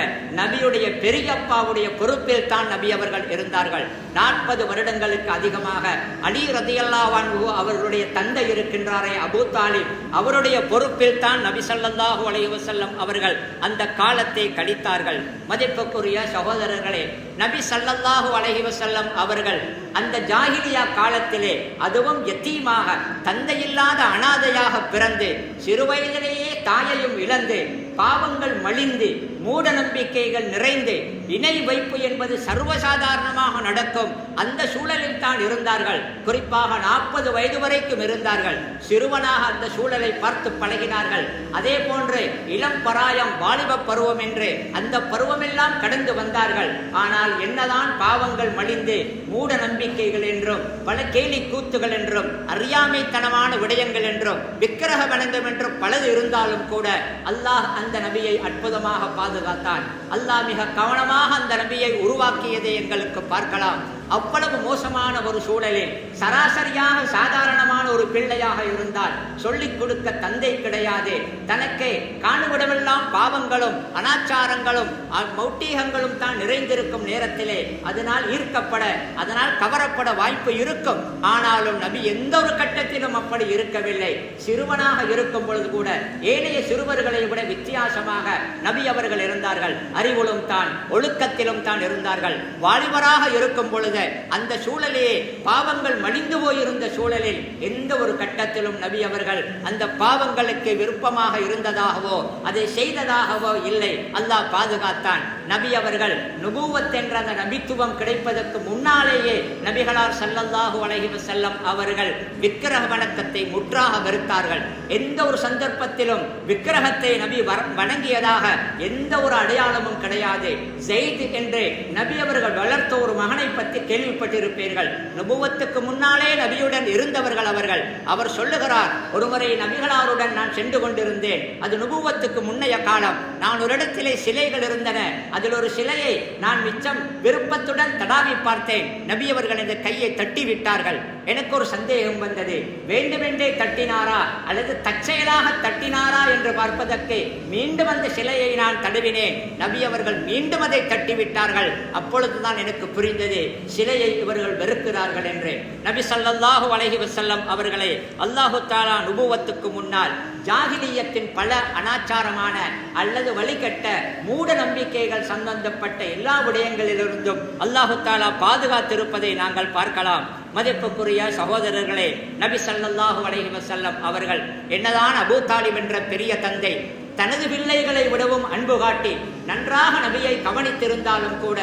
நபியுடைய பெரியப்பாவுடைய பொறுப்பில் தான் நபி அவர்கள் இருந்தார்கள். 40 வருடங்களுக்கு அதிகமாக அலி ரலியல்லாஹு அன்ஹு அவர்களுடைய தந்தை இருக்கின்றாரே அபூ தாலிப், அவருடைய பொறுப்பில் தான் நபி ஸல்லல்லாஹு அலைஹி வஸல்லம் அவர்கள் அந்த காலத்தை கழித்தார்கள். மதிப்புக்குரிய சகோதரர்களே, நபி ஸல்லல்லாஹு அலைஹி வஸல்லம் அவர்கள் அந்த ஜாஹிலியா காலத்திலே, அதுவும் யத்தீமாக, தந்தையில்லாத அனாதையாக பிறந்து, சிறுவயதிலேயே தாயையும் இழந்து, பாவங்கள் மலிந்து, மூட நம்பிக்கைகள் நிறைந்து, இணை வைப்பு என்பது சர்வசாதாரணமாக நடக்கும் அந்த சூழலில் தான் இருந்தார்கள். குறிப்பாக 40 வயது வரைக்கும் இருந்தார்கள். சிறுவனாக அந்த சூழலை பார்த்து பழகினார்கள். அதே போன்று இளம் பராயம், வாலிப பருவம் என்று அந்த பருவமெல்லாம் கடந்து வந்தார்கள். ஆனால் என்னதான் பாவங்கள் மலிந்து, மூட நம்பிக்கைகள் என்றும், பல கேலி கூத்துகள் என்றும், அறியாமைத்தனமான விடயங்கள் என்றும், விக்கிரக வணங்கம் என்றும் பலது இருந்தாலும் கூட அல்லாஹ் அந்த நபியை அற்புதமாக பாதுகாத்தான். அல்லாஹ் மிக கவனமாக அந்த நபியை உருவாக்கியதை எங்களுக்கு பார்க்கலாம். அவ்வளவு மோசமான ஒரு சூழலில் சராசரியாக சாதாரணமான ஒரு பிள்ளையாக இருந்தால் சொல்லிக் கொடுக்க தந்தை கிடையாது. தனக்கு காணுவிடமெல்லாம் பாவங்களும் அனாச்சாரங்களும் மௌட்டீகங்களும் தான் நிறைந்திருக்கும் நேரத்திலே அதனால் ஈர்க்கப்பட, அதனால் கவரப்பட வாய்ப்பு இருக்கும். ஆனாலும் நபி எந்த ஒரு கட்டத்திலும் அப்படி இருக்கவில்லை. சிறுவனாக இருக்கும் பொழுது கூட ஏனைய சிறுவர்களை விட வித்தியாசமாக நபி அவர்கள் இருந்தார்கள். அறிவிலும் தான், ஒழுக்கத்திலும் தான் இருந்தார்கள். வாலிபராக இருக்கும் பொழுது அந்த சூழலிலே பாவங்கள் மடிந்து போயிருந்த சூழலில் எந்த ஒரு கட்டத்திலும் நபி அவர்கள் அந்த பாவங்களுக்கு விருப்பமாக இருந்ததாகவோ அதை செய்ததாகவோ இல்லை. அல்லாஹ் பாதுகாத்தான். நபி அவர்கள் நுபுவத் என்ற அந்த நபித்துவம் கிடைப்பதற்கு முன்னாலேயே நபிகளார் ஸல்லல்லாஹு அலைஹி வஸல்லம் அவர்கள் விக்கிரக வணக்கத்தை முற்றாக வெறுத்தார்கள். எந்த ஒரு சந்தர்ப்பத்திலும் விக்கிரகத்தை நபி வணங்கியதாக எந்த ஒரு அடையாளமும் கிடையாது. ஸைத் என்று நபி அவர்கள் வளர்த்த ஒரு மகனை பற்றி கேள்விப்பட்டிருப்பீர்கள். நுபுவத்துக்கு முன்னாலே நபியுடன் இருந்தவர்கள் அவர்கள். அவர் சொல்லுகிறார், ஒருமுறை நபிகளாருடன் நான் சென்று கொண்டிருந்தேன். அது நுபுவத்துக்கு முன்னைய காலம். நான் ஒரு இடத்திலே சிலைகள் இருந்தன. அதில் ஒரு சிலையை நான் மிச்சம் விருப்பத்துடன் தடாவி பார்த்தேன். நபி அவர்கள் இந்த கையை தட்டி விட்டார்கள். எனக்கு ஒரு சந்தேகம் வந்தது. வேண்டுமென்றே தட்டினாரா அல்லது தற்செயலாக தட்டினாரா என்று பார்ப்பதற்கு மீண்டும் அந்த சிலையை நான் தடவினேன். நபி அவர்கள் மீண்டும் அதை தட்டிவிட்டார்கள். அப்பொழுதுதான் எனக்கு புரிந்தது, சிலையை இவர்கள் வெறுக்கிறார்கள் என்று. நபி ஸல்லல்லாஹு அலைஹி வஸல்லம் அவர்களை அல்லாஹு தஆலா நுபுவத்துக்கு முன்னால் ஜாஹிலியத்தின் பல அனாச்சாரமான அல்லது வழிகட்ட மூட நம்பிக்கைகள் சம்பந்தப்பட்ட எல்லா விடயங்களிலிருந்தும் அல்லாஹு தஆலா பாதுகாத்திருப்பதை நாங்கள் பார்க்கலாம். மதிப்புக்குரிய சகோதரர்களே, நபி ஸல்லல்லாஹு அலைஹி வஸல்லம் அவர்கள் என்னதான் அபூ தாலிப் என்ற பெரிய தந்தை தனது பிள்ளைகளை விடவும் அன்பு காட்டி நன்றாக நபியை கவனித்திருந்தாலும் கூட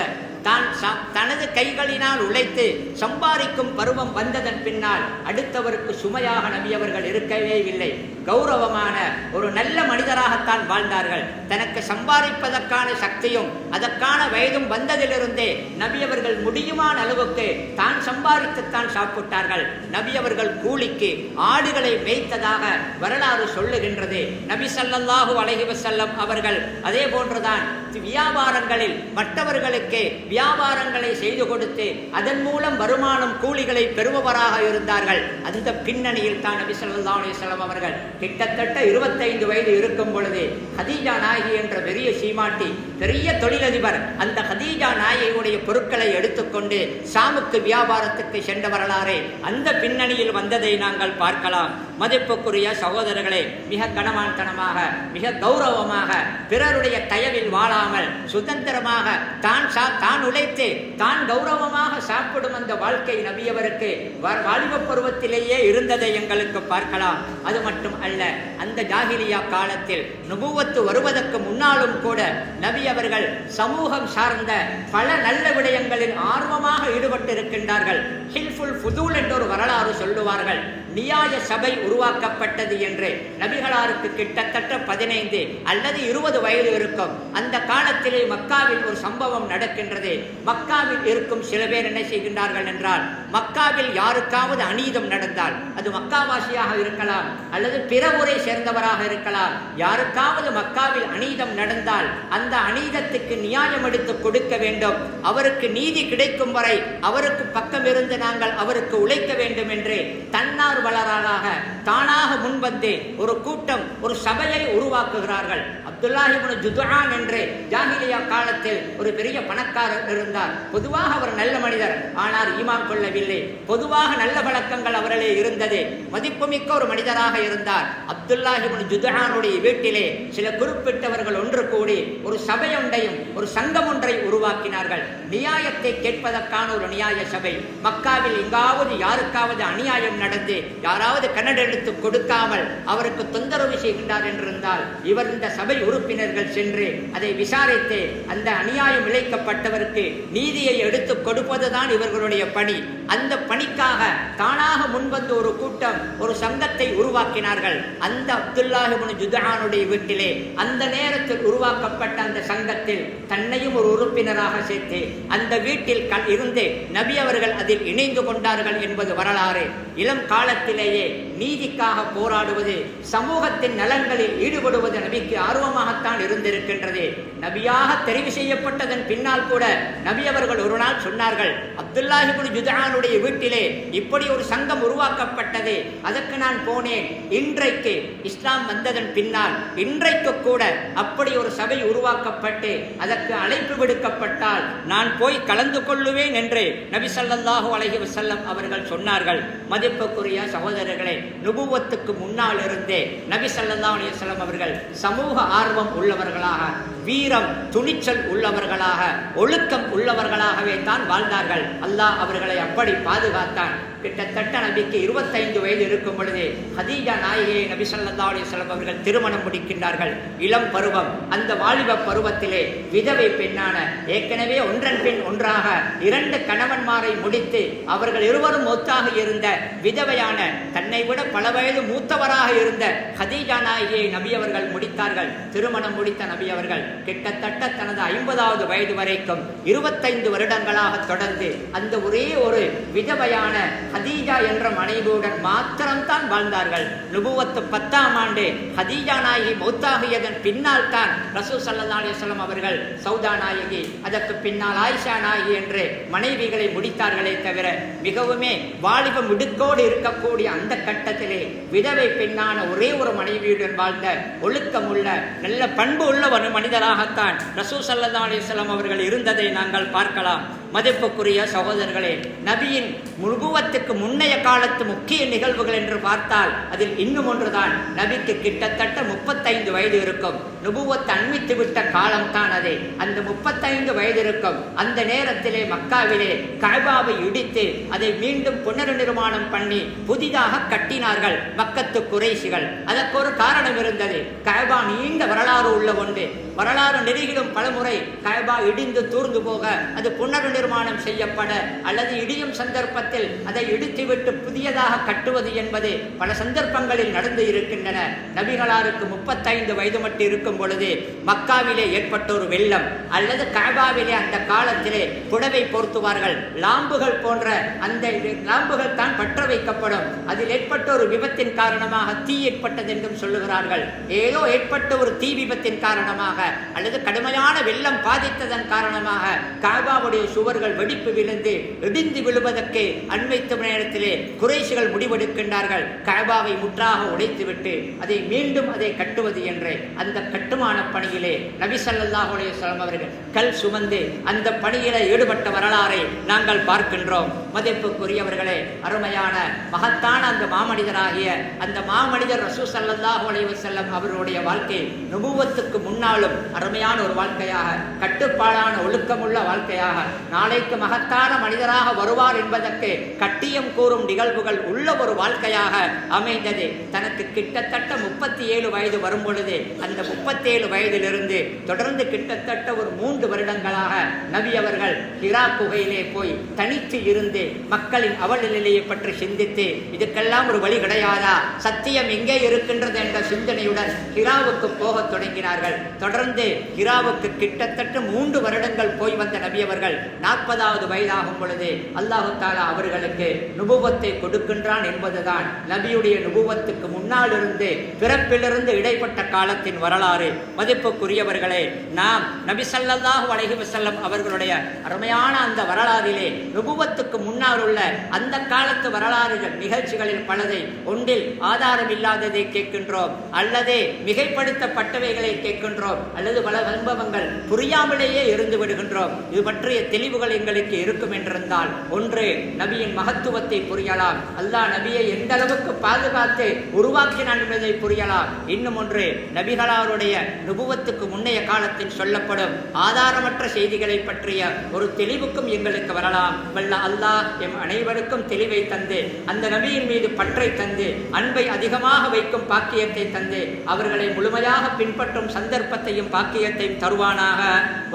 தனது கைகளினால் உழைத்து சம்பாதிக்கும் பருவம் வந்ததன் பின்னால் அடுத்தவருக்கு சுமையாக நபி அவர்கள் இருக்கவே இல்லை. கௌரவமான ஒரு நல்ல மனிதராகத்தான் வாழ்ந்தார்கள். தனக்கு சம்பாதிப்பதற்கான சக்தியும் அதற்கான வயதும் வந்ததிலிருந்தே நபி அவர்கள் முடியுமான அளவுக்கு தான் சம்பாதித்துத்தான் சாப்பிட்டார்கள். நபி அவர்கள் கூலிக்கு ஆடுகளை மேய்த்ததாக வரலாறு சொல்லுகின்றது. நபி ஸல்லல்லாஹு அலைஹி வஸல்லம் அவர்கள் அதே போன்றுதான் வியாபாரங்களில் மற்றவர்களுக்கு வியாபாரங்களை செய்து கொடுத்து அதன் மூலம் வருமானம் கூலிகளை பெறுபவராக இருந்தார்கள். அந்த பின்னணியில் தான் நபி ஸல்லல்லாஹு அலைஹி வஸல்லம் அவர்கள் கிட்டத்தட்ட 25 வயது இருக்கும் பொழுது ஹதீஜா நாயகி என்ற பெரிய சீமாட்டி, பெரிய தொழிலதிபர், அந்த ஹதீஜா நாயகியுடைய பொருட்களை எடுத்துக்கொண்டு சாமுக்கு வியாபாரத்துக்கு சென்ற வரலாறு அந்த பின்னணியில் வந்ததை நாங்கள் பார்க்கலாம். மதிப்புக்குரிய சகோதரர்களே, மிக கனமான்தனமாக மிக கௌரவமாக பிறருடைய தயவில் வாழாமல் சுதந்திரமாக தான் உழைத்து தான் கௌரவமாக சாப்பிடும் அந்த வாழ்க்கை நபியவருக்கு வாலிப பருவத்திலேயே இருந்ததை எங்களுக்கு பார்க்கலாம். அது மட்டும் அல்ல, அந்த ஜாஹிலியா காலத்தில் நுபுவத்து வருவதற்கு முன்னாலும் கூட நபி அவர்கள் சமூகம் சார்ந்த பல நல்ல விடயங்களில் ஆர்வமாக ஈடுபட்டிருக்கின்றார்கள். ஹில்ஃபுல் ஃபுதூல் என்ற ஒரு வரலாறு சொல்லுவார்கள். நியாய சபை உருவாக்கப்பட்டது என்று நபிகளாருக்கு கிட்டத்தட்ட 15 அல்லது 20 வயது இருக்கும். அந்த காலத்திலே மக்காவில் ஒரு சம்பவம் நடக்கின்றது. மக்காவில் இருக்கும் சில பேர் என்ன செய்கின்றார்கள் என்றால், மக்காவில் யாருக்காவது அநீதம் நடந்தால், அது மக்காவாசியாக இருக்கலாம் அல்லது பிற ஊரை சேர்ந்தவராக இருக்கலாம், யாருக்காவது மக்காவில் அநீதம் நடந்தால் அந்த அநீதத்துக்கு நியாயம் எடுத்து கொடுக்க வேண்டும், அவருக்கு நீதி கிடைக்கும் வரை அவருக்கு பக்கம் இருந்து நாங்கள் அவருக்கு உழைக்க வேண்டும் என்று தன்னார்வலராக தானாக முன்வந்து ஒரு கூட்டம், ஒரு சபையை உருவாக்குகிறார்கள். அப்துல்லாஹ் இப்னு ஜுதுஆன் என்று ஜாஹிலியா காலத்தில் ஒரு பெரிய பணக்காரர் இருந்தார். பொதுவாக அவர் நல்ல மனிதர், ஆனால் ஈமான் கொள்ளவில்லை. பொதுவாக நல்ல பழக்கங்கள் அவர்களே இருந்தது. மதிப்புமிக்க ஒரு மனிதராக இருந்தார். அப்துல்லாஹ் இப்னு ஜுதுஆனுடைய வீட்டிலே சில குறிப்பிட்டவர்கள் ஒன்று கூடி ஒரு சபை ஒன்றையும் ஒரு சங்கம் ஒன்றை உருவாக்கினார்கள். நியாயத்தை கேட்பதற்கான ஒரு நியாய சபை. மக்காவில் எங்காவது யாருக்காவது அநியாயம் நடந்து யாராவது கன்னடெடுத்து கொடுக்காமல் அவருக்கு தொந்தரவு செய்கின்றார் என்றிருந்தால், இவர் இந்த சபை உறுப்பினர்கள் சென்று அதை விசாரித்து அந்த அநியாயம் இழைக்கப்பட்டவருக்கு நீதியை எடுத்து கொடுப்பதுதான் இவர்களுடைய பணி. அந்த பணிக்காக தானாக முன்வந்து ஒரு கூட்டம், ஒரு சங்கத்தை உருவாக்கினார்கள். அந்த அப்துல்லாஹ் இப்னு ஜுதுஆனுடைய வீட்டிலே அந்த நேரத்தில் உருவாக்கப்பட்ட அந்த சங்கத்தில் தன்னையும் ஒரு உறுப்பினராக சேர்த்து அந்த வீட்டில் இருந்து நபி அவர்கள் அதில் இணைந்து கொண்டார்கள் என்பது வரலாறு. இளம் காலத்திலேயே நீதிக்காக போராடுவது, சமூகத்தின் நலன்களில் ஈடுபடுவது நபிக்கு ஆர்வமாகத்தான் இருந்திருக்கின்றது. நபியாக தெரிவு செய்யப்பட்டதன் பின்னால் கூட நபி அவர்கள் ஒரு நாள் சொன்னார்கள், அப்துல்லாஹ் இப்னு ஜுதுஆனுடைய வீட்டிலே இப்படி ஒரு சங்கம் உருவாக்கப்பட்டது, அதற்கு நான் போனேன். இன்றைக்கு இஸ்லாம் வந்ததன் பின்னால் இன்றைக்கு கூட அப்படி ஒரு சபை உருவாக்கப்பட்டு அதற்கு அழைப்பு விடுக்கப்பட்டால் நான் போய் கலந்து கொள்ளுவேன் என்று நபி ஸல்லல்லாஹு அலைஹி வஸல்லம் அவர்கள் சொன்னார்கள். மதிப்புக்குரிய சகோதரர்களே, நுபுவத்துக்கு முன்னால் இருந்தே நபி ஸல்லல்லாஹு அலைஹி வஸல்லம் அவர்கள் சமூக ஆர்வம் உள்ளவர்களாக, வீரம் துணிச்சல் உள்ளவர்களாக, ஒழுக்கம் உள்ளவர்களாகவே தான் வாழ்ந்தார்கள். அல்லாஹ் அவர்களை அப்படி பாதுகாத்தான். கிட்டத்தட்ட நபிக்கு 25 வயது இருக்கும் பொழுது ஹதீஜா நாயகியை நபி ஸல்லல்லாஹு அலைஹி வஸல்லம் அவர்கள் திருமணம் முடிக்கின்றார்கள். இளம் பருவம், அந்த வாலிப பருவத்திலே விதவை பெண்ணான, ஏற்கனவே ஒன்றன் பின் ஒன்றாக 2 கணவன்மாரை முடித்து அவர்கள் இருவரும் மௌத்தாக இருந்த விதவையான, தன்னை விட பல வயது மூத்தவராக இருந்த ஹதீஜா நாயகியை நபி அவர்கள் முடித்தார்கள். திருமணம் முடித்த நபி அவர்கள் கிட்டத்தட்ட தனது 50வது வயது வரைக்கும் 25 வருடங்களாக தொடர்ந்து அந்த ஒரே ஒரு விதவையான ஹதீஜா என்ற மனைவியுடன் மாத்திரம்தான் வாழ்ந்தார்கள். நுபுவத்து 10ஆம் ஆண்டு ஹதீஜா நாயகி மௌத்தாகியதன் பின்னால் தான் ரசூல் ஸல்லல்லாஹு அலைஹி வஸல்லம் அவர்கள் சௌதா நாயகி, அதற்கு பின்னால் ஆயிஷா நாயகி என்று மனைவிகளை முடித்தார்களே தவிர, மிகவுமே வாலிப மிடுக்கோடு இருக்கக்கூடிய அந்த கட்டத்திலே விதவை பெண்ணான ஒரே ஒரு மனைவியுடன் வாழ்ந்த ஒழுக்கமுள்ள நல்ல பண்பு உள்ள ஒரு மனிதராகத்தான் ரசூல் ஸல்லல்லாஹு அலைஹி வஸல்லம் அவர்கள் இருந்ததை நாங்கள் பார்க்கலாம். மதிப்புக்குரிய சகோதரர்களே, நபியின் நுபுவத்துக்கு முன்னைய காலத்து முக்கிய நிகழ்வுகள் என்று பார்த்தால் அதில் இன்னும் ஒன்றுதான். நபிக்கு கிட்டத்தட்ட 35 வயது இருக்கும். நுபுவத் அண்மித்து விட்ட காலம் தான் அது. அந்த 35 வயது இருக்கும். அந்த நேரத்திலே மக்காவிலே கஅபாவை இடித்து அதை மீண்டும் புனர்நிர்மாணம் பண்ணி புதிதாக கட்டினார்கள் மக்கத்து குறைஷிகள். அதற்கு ஒரு காரணம் இருந்தது. கஅபா நீண்ட வரலாறு உள்ள ஒன்று. வரலாறு நெருகிலும் பலமுறை கஅபா இடிந்து தூர்ந்து போக அது புனர்நிர்மாணம் செய்யப்பட அல்லது இடியும் சந்தர்ப்பத்தில் அதை இடித்துவிட்டு புதியதாக கட்டுவது என்பது பல சந்தர்ப்பங்களில் நடந்து இருக்கின்றன. நபிகளாருக்கு 35 வயது மட்டும் இருக்கும் பொழுது மக்காவிலே ஏற்பட்ட ஒரு வெள்ளம் அல்லது கஅபாவிலே அந்த காலத்திலே புடவை போர்த்துவார்கள், லாம்புகள் போன்ற அந்த லாம்புகள் தான் பற்ற வைக்கப்படும். அதில் ஏற்பட்ட ஒரு விபத்தின் காரணமாக தீ ஏற்பட்டது என்றும் சொல்லுகிறார்கள். ஏதோ ஏற்பட்ட ஒரு தீ விபத்தின் காரணமாக அல்லது கடுமையான வெள்ளம் பாதித்ததன் காரணமாக கஅபாவுடைய சுவர் சுவர்கள் வெடிப்பு விழுந்து இடிந்து விழுவதற்கு அண்மைத்த நேரத்திலே குறைஷிகள் முடிவெடுக்கின்றார்கள். கஅபாவை முற்றாக உடைத்துவிட்டு அதை கட்டுவது என்று அந்த கட்டுமான பணியிலே நபி ஸல்லல்லாஹு அலைஹி வஸல்லம் அவர்கள் கல் சுமந்து அந்த பணியிலே ஈடுபட்ட வரலாறை நாங்கள் பார்க்கின்றோம். மதிப்புக்குரியவர்களே, அருமையான மகத்தான அந்த மாமனிதராகிய அந்த மாமனிதர் ரசூல் ஸல்லல்லாஹு அலைஹி வஸல்லம் அவருடைய வாழ்க்கை நுபுவத்துக்கு முன்னாலும் அருமையான ஒரு வாழ்க்கையாக, கட்டுப்பாடான ஒழுக்கமுள்ள வாழ்க்கையாக, நாளைக்கு மகத்தான மனிதராக வருவார் என்பதற்கு கட்டியம் கூறும் நிகழ்வுகள் உள்ள ஒரு வாழ்க்கையாக அமைந்தது. தனக்கு கிட்டத்தட்ட 37 வயது வரும் பொழுது அந்த 37 வயதிலிருந்து தொடர்ந்து கிட்டத்தட்ட ஒரு 3 வருடங்களாக நபி அவர்கள் ஹிரா குகையிலே போய் தனித்து இருந்து மக்களின் அவல நிலையை பற்றி சிந்தித்து இதுக்கெல்லாம் ஒரு வழி கிடையாதா, சத்தியம் எங்கே இருக்கின்றது என்ற சிந்தனையுடன் ஹிராவுக்கு போகத் தொடங்கினார்கள். தொடர்ந்து ஹிராவுக்கு கிட்டத்தட்ட 3 வருடங்கள் போய் வந்த நபி அவர்கள் 40வது வயதாகும் பொழுது அல்லாஹு தஆலா அவர்களுக்கு நுபுவத்தை கொடுக்கின்றான் என்பதுதான் நபியுடைய நுபுவத்துக்கு முன்னால் இருந்து பிறப்பிலிருந்து இடைப்பட்ட காலத்தின் வரலாறு. மதிப்புக்குரியவர்களே, நாம் நபி ஸல்லல்லாஹு அலைஹி வஸல்லம் அவர்களுடைய அருமையான அந்த வரலாறிலே நுபுவத்துக்கு முன்னால் உள்ள அந்த காலத்து வரலாறுகள் நிகழ்ச்சிகளில் பலதை ஒன்றில் ஆதாரம் இல்லாததை கேட்கின்றோம், அல்லது மிகைப்படுத்தப்பட்டவைகளை கேட்கின்றோம், அல்லது பல சம்பவங்கள் புரியாமலேயே இருந்து விடுகின்றோம். இது பற்றிய தெளிவுகள் எங்களுக்கு இருக்கும் என்றிருந்தால் ஒன்று நபியின் மகத்துவத்தை புரியலாம், அல்லாஹ் நபியை எந்த அளவுக்கு பாதுகாத்து உருவாக்கினான் என்பதை புரியலாம். இன்னும் ஒன்று நபிகளாருடைய நுபுவத்துக்கு முன்னைய காலத்தில் சொல்லப்படும் ஆதாரமற்ற செய்திகளை பற்றிய ஒரு தெளிவுக்கும் எங்களுக்கு வரலாம். வல்ல அல்லாஹ் எம் அனைவருக்கும் தெளிவை தந்து அந்த நபியின் மீது பற்றை தந்து அன்பை அதிகமாக வைக்கும் பாக்கியத்தை தந்து அவர்களை முழுமையாக பின்பற்றும் சந்தர்ப்பத்தையும் பாக்கியத்தையும் தருவானாக.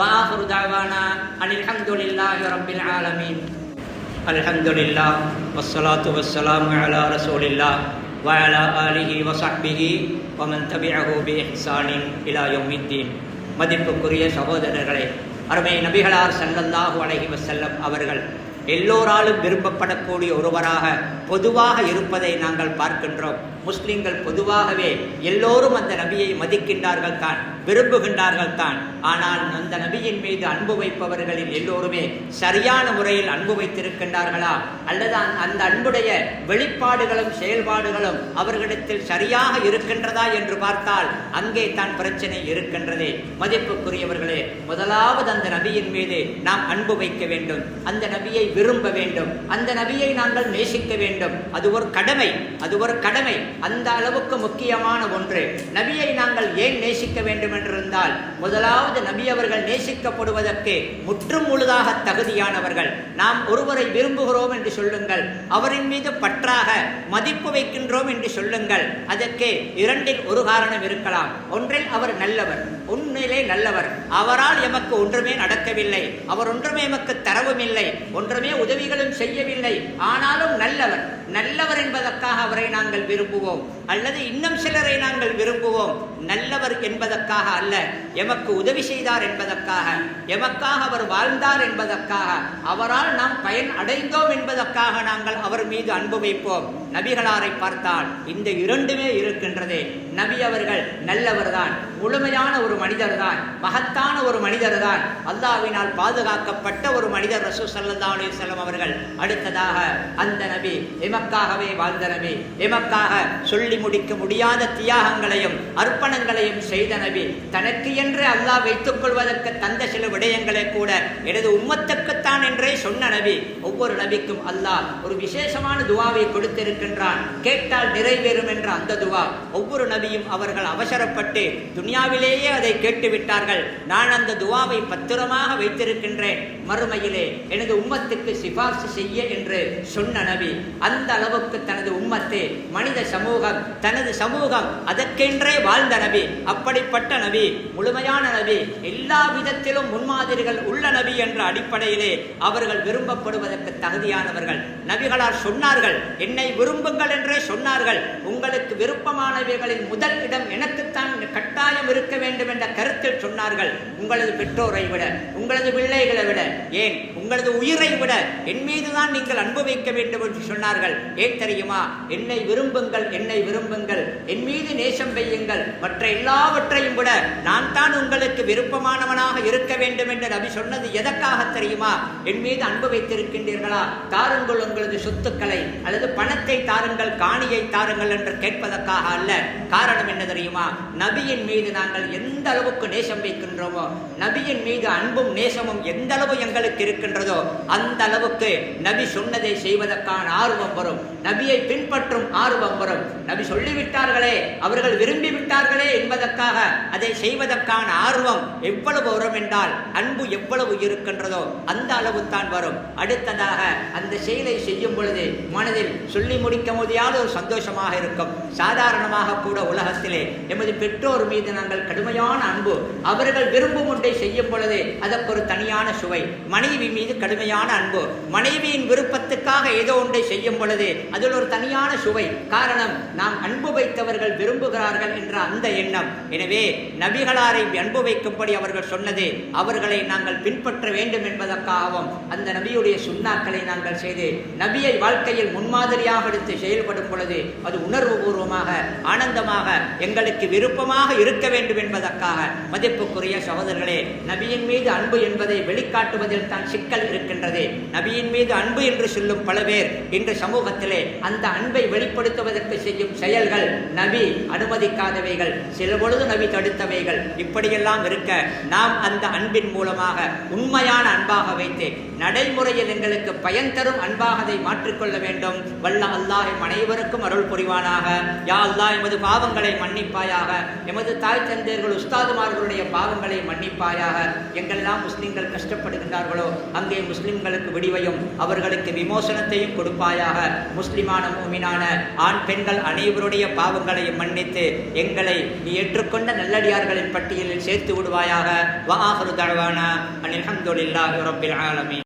வாஹிரு தஅவானா அனில் ஹம்துலில்லாஹி ரப்பில் ஆலமீன். அல்ஹம்துலில்லாஹ் வஸ்ஸலாத்து வஸ்ஸலாமு அலா ரசூலில்லாஹ் வஅலா ஆலிஹி வஸஹ்பிஹி வமன் தபிஅஹு பிஇஹ்சானின் இலா யௌமித்தீன். மதிப்புக்குரிய சகோதரர்களே, அருமை நபிகளார் ஸல்லல்லாஹு அலைஹி வஸல்லம் அவர்கள் எல்லோராலும் விரும்பப்படக்கூடிய ஒருவராக பொதுவாக இருப்பதை நாங்கள் பார்க்கின்றோம். முஸ்லிம்கள் பொதுவாகவே எல்லோரும் அந்த நபியை மதிக்கின்றார்கள் தான், விரும்புகின்றார்கள் தான். ஆனால் அந்த நபியின் மீது அன்பு வைப்பவர்களில் எல்லோருமே சரியான முறையில் அன்பு வைத்திருக்கின்றார்களா, அல்லது அந்த அன்புடைய வெளிப்பாடுகளும் செயல்பாடுகளும் அவர்களிடத்தில் சரியாக இருக்கின்றதா என்று பார்த்தால் அங்கே தான் பிரச்சனை இருக்கின்றது. மதிப்புக்குரியவர்களே, முதலாவது அந்த நபியின் மீது நாம் அன்பு வைக்க வேண்டும், அந்த நபியை விரும்ப வேண்டும், அந்த நபியை நாங்கள் நேசிக்க வேண்டும். அது ஒரு கடமை, அது ஒரு கடமை. அந்த அளவுக்கு முக்கியமான ஒன்று. நபியை நாங்கள் ஏன் நேசிக்க வேண்டும் என்றிருந்தால், முதலாவது நபி அவர்கள் நேசிக்கப்படுவதற்கு முற்றும் முழுதாக தகுதியானவர்கள். நாம் ஒருவரை விரும்புகிறோம் என்று சொல்லுங்கள், அவரின் மீது பற்றாக மதிப்பு வைக்கின்றோம் என்று சொல்லுங்கள், அதற்கு இரண்டில் ஒரு காரணம் இருக்கலாம். ஒன்றில் அவர் நல்லவர், உண்மையிலே நல்லவர், அவரால் எமக்கு ஒன்றுமே நடக்கவில்லை, அவர் ஒன்றுமே எமக்கு தரவும் இல்லை, ஒன்றுமே உதவிகளும் செய்யவில்லை, ஆனாலும் நல்லவர். நல்லவர் என்பதற்காக அவரை நாங்கள் விரும்புவோம், அல்லது இன்னும் சிலரை நாங்கள் விரும்புவோம். நல்லவர் என்பதற்காக அல்ல, எமக்கு உதவி செய்தார் என்பதற்காக, எமக்காக அவர் வாழ்ந்தார் என்பதற்காக, அவரால் நாம் பயன் அடைந்தோம் என்பதற்காக நாங்கள் அவர் மீது அன்பு வைப்போம். நபிகளாரை பார்த்தால் இந்த இரண்டுமே இருக்கின்றது. நபி அவர்கள் நல்லவர் தான், முழுமையான ஒரு மனிதர் தான், மகத்தான ஒரு மனிதர் தான், அல்லாஹ்வினால் பாதுகாக்கப்பட்ட ஒரு மனிதர் ரசூல் ஸல்லல்லாஹு அலைஹி வஸல்லம் அவர்கள். அடுத்ததாக அந்த நபி எமக்காகவே வாழ்ந்த நபி, எமக்காக சொல்லி முடிக்க முடியாத தியாகங்களையும் அர்ப்பணங்களையும் செய்த நபி, தனக்கு என்று அல்லாஹ் வைத்துக் கொள்வதற்கு தந்த சில விடயங்களை கூட எனது உம்மத்துக்குத்தான் என்றே சொன்ன நபி. ஒவ்வொரு நபிக்கும் அல்லாஹ் ஒரு விசேஷமான துவாவை கொடுத்திருக்கின்றான், கேட்டால் நிறைவேறும் என்ற அந்த துவா. ஒவ்வொரு நபியும் அவர்கள் அவசரப்பட்டு துனியாவிலேயே அதை கேட்டுவிட்டார்கள். நான் அந்த துவாவை பத்திரமாக வைத்திருக்கின்றேன், மறுமையிலே எனது உம்மத்துக்கு சிபார்சு செய்ய என்று சொன்ன நபி. அந்த அளவுக்கு தனது உம்மத்து, மனித சமூகம், தனது சமூகம் அதற்கென்றே வாழ்ந்த நபி. அப்படிப்பட்ட நபி, முழுமையான நபி, எல்லா விதத்திலும் முன்மாதிரிகள் உள்ள நபி என்ற அடிப்படையிலே அவர்கள் விரும்பப்படுவதற்கு தகுதியானவர்கள். நபிகளார் சொன்னார்கள், என்னை விரும்புங்கள் என்றே சொன்னார்கள். உங்களுக்கு விருப்பமானவைகளின் முதல் இடம் எனக்குத்தான் கட்டாயம் இருக்க வேண்டும் என்ற கருத்தில் சொன்னார்கள். உங்களது பெற்றோரை விட, உங்களது பிள்ளைகளை விட, ஏன் உங்களது உயிரை விட என் மீதுதான் நீங்கள் அன்பு வைக்க வேண்டும் என்று சொன்னார்கள். ஏன் தெரியுமா? என்னை விரும்புங்கள், என்னை விரும்புங்கள், என் மீது நேசம் வையுங்கள், மற்ற எல்லாவற்றையும் விட நான் தான் உங்களுக்கு விருப்பமானவனாக இருக்க வேண்டும் என்று நபி சொன்னது எதற்காக தெரியுமா? என் மீது அன்பு வைத்திருக்கின்றீர்களா, தாருங்கள் உங்களது சொத்துக்களை அல்லது பணத்தை தாருங்கள், காணியை தாருங்கள் என்று கேட்பதற்காக அல்ல. காரணம் என்ன தெரியுமா? நபியின் மீது நாங்கள் எந்த அளவுக்கு நேசம் வைக்கின்றோமோ, நபியின் மீது அன்பும் நேசமும் எந்த அளவு எங்களுக்கு இருக்கின்றதோ அந்த அளவுக்கு நபி சொன்னதை செய்வதற்கான ஆர்வம் வரும், நபியை பின்பற்றும் ஆர்வம் வரும். நபி சொல்லிவிட்டார்களே, அவர்கள் விரும்பி விட்டார்களே என்பதற்காக அதை செய்வதற்கான ஆர்வம் எவ்வளவு வரும் என்றால், அன்பு எவ்வளவு இருக்கின்றதோ அந்த அளவு தான் வரும். அடுத்ததாக அந்த செயலை செய்யும் பொழுது மனதில் சொல்லி முடிக்க முடியாத ஒரு சந்தோஷமாக இருக்கும். சாதாரணமாக கூட உலகத்திலே எமது பெற்றோர் மீது நாங்கள் கடுமையான அன்பு, அவர்கள் விரும்பும் ஒன்றை செய்யும் பொழுது அதற்கு ஒரு தனியான சுவை. மனைவி மீது கடுமையான அன்பு, மனைவியின் விருப்பத்துக்காக ஏதோ ஒன்றை செய்யும் பொழுது அதில் ஒரு தனியான சுவை. காரணம், நாம் அன்பு வைத்தவர்கள் விரும்புகிறார்கள் என்ற அந்த எண்ணம். எனவே நபிகளாரை அன்பு வைக்கும்படி அவர்கள் சொன்னது அவர்களை நாங்கள் பின்பற்ற வேண்டும் என்பதற்காகவும் அந்த நபியுடைய சுன்னாக்களை நாங்கள் செய்து நபியை வாழ்க்கையில் முன்மாதிரியாக எடுத்து செயல்படும் பொழுது அது உணர்வு பூர்வமாக ஆனந்தமாக எங்களுக்கு விருப்பமாக இருக்க வேண்டும் என்பதற்காக. மதிப்புக்குரிய சகோதரர்களே, நபியின் மீது அன்பு என்பதை வெளிக்காட்டுவதில் தான் சிக்கல் இருக்கின்றது. நபியின் மீது அன்பு என்று சொல்லும் பல பேர் இன்று சமூகத்திலே அந்த அன்பை வெளிப்படுத்துவதற்கு செய்யும் செயல்கள் நபி அனுமதிக்காதவைகள், சில பொழுது நபி தடுத்தவைகள். இப்படியெல்லாம் இருக்க நாம் அந்த அன்பின் மூலமாக உண்மையான அன்பாக வைத்து நடைமுறையில் எங்களுக்கு பயன் தரும் அன்பாக அதை மாற்றிக்கொள்ள வேண்டும். வல்ல அல்லாஹ் அனைவருக்கும் அருள் புரிவானாக. யா அல்லாஹ், எமது பாவங்களை மன்னிப்பாயாக, எமது தாய் தந்தையர்கள் உஸ்தாதுமார்களுடைய பாவங்களை மன்னிப்பாயாக. எங்கெல்லாம் முஸ்லிம்கள் கஷ்டப்படுகின்றார்களோ அங்கே முஸ்லிம்களுக்கு விடிவையும் அவர்களுக்கு விமோசனத்தையும் கொடுப்பாயாக. முஸ்லிமான மூமினான ஆண் பெண்கள் அனைவருடைய பாவங்களையும் மன்னித்து எங்களை நீ ஏற்றுக்கொண்ட நல்லடியார்களின் பட்டியலில் சேர்த்து விடுவாயாக. வஆஹிரு தஅவானா அனில் ஹம்துலில்லாஹி ரப்பில் ஆலமீன்.